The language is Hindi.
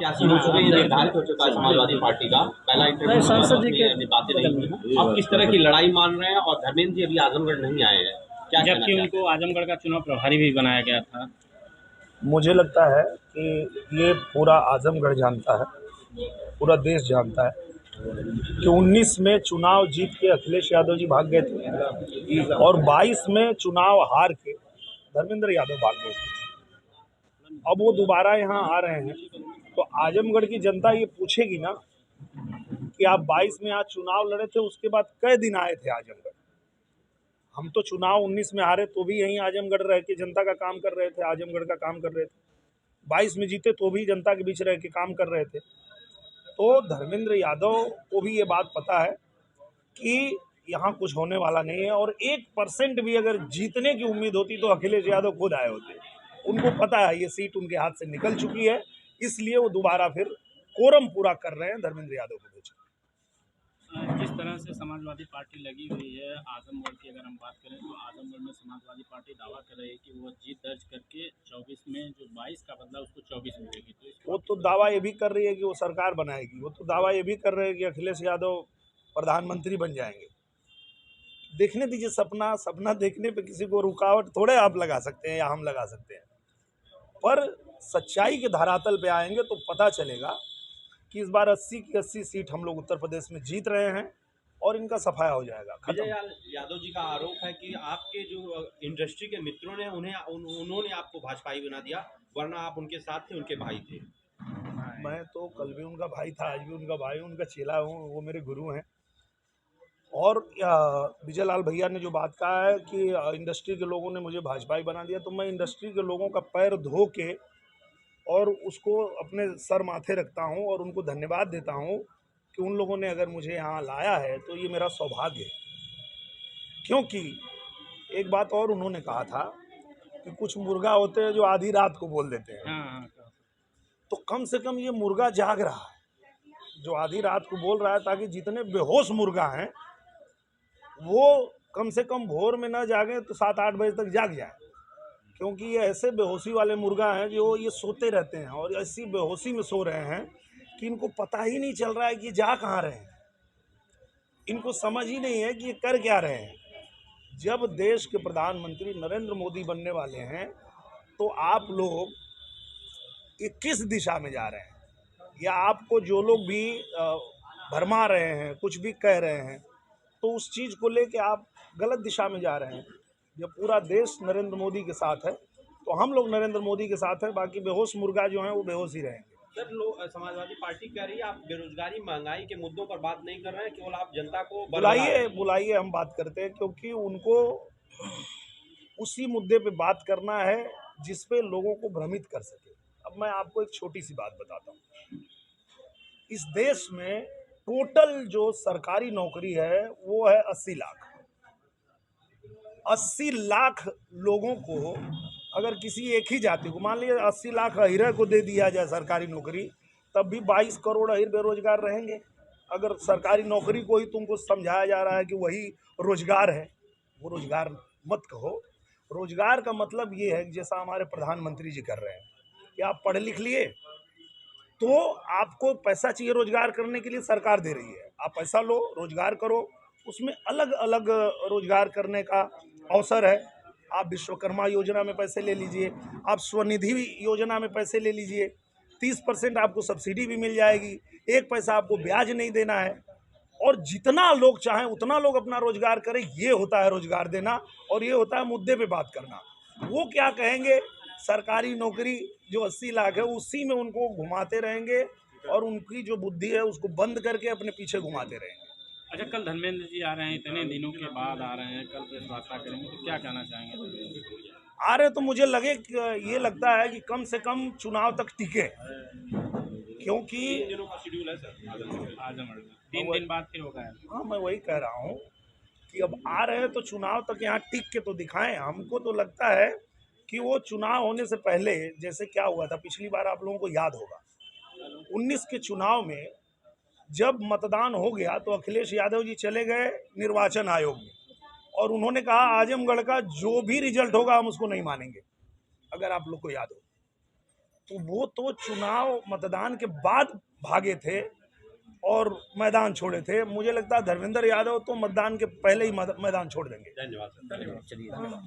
क्या शुरू हो गई, निर्धारित हो चुका है समाजवादी पार्टी का पहला इंटरव्यू, सांसद जी के बातें नहीं हुई। आप किस तरह की लड़ाई मान रहे हैं? और धर्मेंद्र जी अभी आजमगढ़ नहीं आए हैं, क्या कहना जबकि चाहते उनको आजमगढ़ का चुनाव प्रभारी भी बनाया गया था। मुझे लगता है कि ये पूरा आजमगढ़ जानता है, पूरा देश जानता है कि 19 में चुनाव जीत के अखिलेश यादव जी भाग गए थे और 22 में चुनाव हार के धर्मेंद्र यादव भाग गए थे। अब वो दोबारा यहाँ आ रहे हैं तो आजमगढ़ की जनता ये पूछेगी ना कि आप 22 में आज चुनाव लड़े थे, उसके बाद कई दिन आए थे आजमगढ़। हम तो चुनाव 19 में हारे तो भी यहीं आजमगढ़ रह के जनता का काम कर रहे थे, आजमगढ़ का काम कर रहे थे। 22 में जीते तो भी जनता के बीच रह के काम कर रहे थे। तो धर्मेंद्र यादव को भी ये बात पता है कि यहाँ कुछ होने वाला नहीं है और 1% भी अगर जीतने की उम्मीद होती तो अखिलेश यादव खुद आए होते। उनको पता है ये सीट उनके हाथ से निकल चुकी है, इसलिए वो दोबारा फिर कोरम पूरा कर रहे हैं धर्मेंद्र यादव को बेच। जिस तरह से समाजवादी पार्टी लगी हुई है आजमगढ़ की, अगर हम बात करें तो आजमगढ़ में समाजवादी पार्टी दावा कर रही है कि वो जीत दर्ज करके 24 में जो 22 का बदला उसको 24 में देगी। तो वो तो दावा ये भी कर रही है कि वो सरकार बनाएगी, वो तो दावा ये भी कर रहे हैं कि अखिलेश यादव प्रधानमंत्री बन जाएंगे। देखने दीजिए, सपना देखने पे किसी को रुकावट थोड़े आप लगा सकते हैं या हम लगा सकते हैं, पर सच्चाई के धरातल पे आएंगे तो पता चलेगा कि इस बार 80 की 80 सीट हम लोग उत्तर प्रदेश में जीत रहे हैं और इनका सफाया हो जाएगा। विजय यादव जी का आरोप है कि आपके जो इंडस्ट्री के मित्रों ने उन्होंने आपको भाजपाई बना दिया, वरना आप उनके साथ थे, उनके भाई थे। मैं तो कल भी उनका भाई था, आज भी उनका भाई हूँ, उनका चेला हूँ, वो मेरे गुरु हैं। और विजय लाल भैया ने जो बात कहा है कि इंडस्ट्री के लोगों ने मुझे भाजपाई बना दिया, तो मैं इंडस्ट्री के लोगों का पैर धो के और उसको अपने सर माथे रखता हूँ और उनको धन्यवाद देता हूँ कि उन लोगों ने अगर मुझे यहाँ लाया है तो ये मेरा सौभाग्य है। क्योंकि एक बात और उन्होंने कहा था कि कुछ मुर्गा होते हैं जो आधी रात को बोल देते हैं, तो कम से कम ये मुर्गा जाग रहा है जो आधी रात को बोल रहा है, ताकि जितने बेहोश मुर्गा हैं वो कम से कम भोर में ना जागे तो 7-8 बजे तक जाग जाए। क्योंकि ये ऐसे बेहोशी वाले मुर्गा हैं जो ये सोते रहते हैं और ऐसी बेहोशी में सो रहे हैं कि इनको पता ही नहीं चल रहा है कि जा कहाँ रहे हैं, इनको समझ ही नहीं है कि ये कर क्या रहे हैं। जब देश के प्रधानमंत्री नरेंद्र मोदी बनने वाले हैं तो आप लोग ये किस दिशा में जा रहे हैं, या आपको जो लोग भी भरमा रहे हैं, कुछ भी कह रहे हैं, तो उस चीज़ को लेके आप गलत दिशा में जा रहे हैं। जब पूरा देश नरेंद्र मोदी के साथ है तो हम लोग नरेंद्र मोदी के साथ हैं, बाकी बेहोश मुर्गा जो हैं वो बेहोश ही रहेंगे। सर, लोग समाजवादी पार्टी कह रही है आप बेरोजगारी महंगाई के मुद्दों पर बात नहीं कर रहे हैं, केवल आप जनता को बुलाइए हम बात करते हैं, क्योंकि उनको उसी मुद्दे पे बात करना है जिस पे लोगों को भ्रमित कर सके। अब मैं आपको एक छोटी सी बात बताता हूँ। इस देश में टोटल जो सरकारी नौकरी है वो है 80 लाख। 80 लाख लोगों को अगर किसी एक ही जाति को, मान लीजिए 80 लाख अहिरा को दे दिया जाए सरकारी नौकरी, तब भी 22 करोड़ अहिर बेरोजगार रहेंगे। अगर सरकारी नौकरी को ही तुमको समझाया जा रहा है कि वही रोजगार है, वो रोजगार मत कहो। रोजगार का मतलब ये है कि जैसा हमारे प्रधानमंत्री जी कर रहे हैं कि आप पढ़ लिख लिए तो आपको पैसा चाहिए रोजगार करने के लिए, सरकार दे रही है, आप पैसा लो, रोजगार करो। उसमें अलग अलग रोजगार करने का अवसर है। आप विश्वकर्मा योजना में पैसे ले लीजिए, आप स्वनिधि योजना में पैसे ले लीजिए, 30% आपको सब्सिडी भी मिल जाएगी, 1 पैसा आपको ब्याज नहीं देना है, और जितना लोग चाहें उतना लोग अपना रोजगार करें। ये होता है रोजगार देना, और ये होता है मुद्दे पे बात करना। वो क्या कहेंगे, सरकारी नौकरी जो 80 लाख है उसी में उनको घुमाते रहेंगे और उनकी जो बुद्धि है उसको बंद करके अपने पीछे घुमाते रहेंगे। अच्छा, कल धर्मेंद्र जी आ रहे हैं, इतने दिनों के बाद आ रहे हैं, कल प्रेस वार्ता करेंगे, तो क्या कहना चाहेंगे? आ रहे तो मुझे ये लगता है कि कम से कम चुनाव तक टिके, क्योंकि 3 दिनों का शेड्यूल है सर आजमगढ़ में 3 दिन बाद फिर होगा। हाँ, मैं वही कह रहा हूँ कि अब आ रहे हैं तो चुनाव तक यहाँ टिक के तो दिखाएं। हमको तो लगता है कि वो चुनाव होने से पहले, जैसे क्या हुआ था पिछली बार, आप लोगों को याद होगा 19 के चुनाव में जब मतदान हो गया तो अखिलेश यादव जी चले गए निर्वाचन आयोग में और उन्होंने कहा आजमगढ़ का जो भी रिजल्ट होगा हम उसको नहीं मानेंगे, अगर आप लोग को याद हो। तो वो तो चुनाव मतदान के बाद भागे थे और मैदान छोड़े थे। मुझे लगता है धर्मेंद्र यादव तो मतदान के पहले ही मैदान छोड़ देंगे। धन्यवाद सर। चलिए।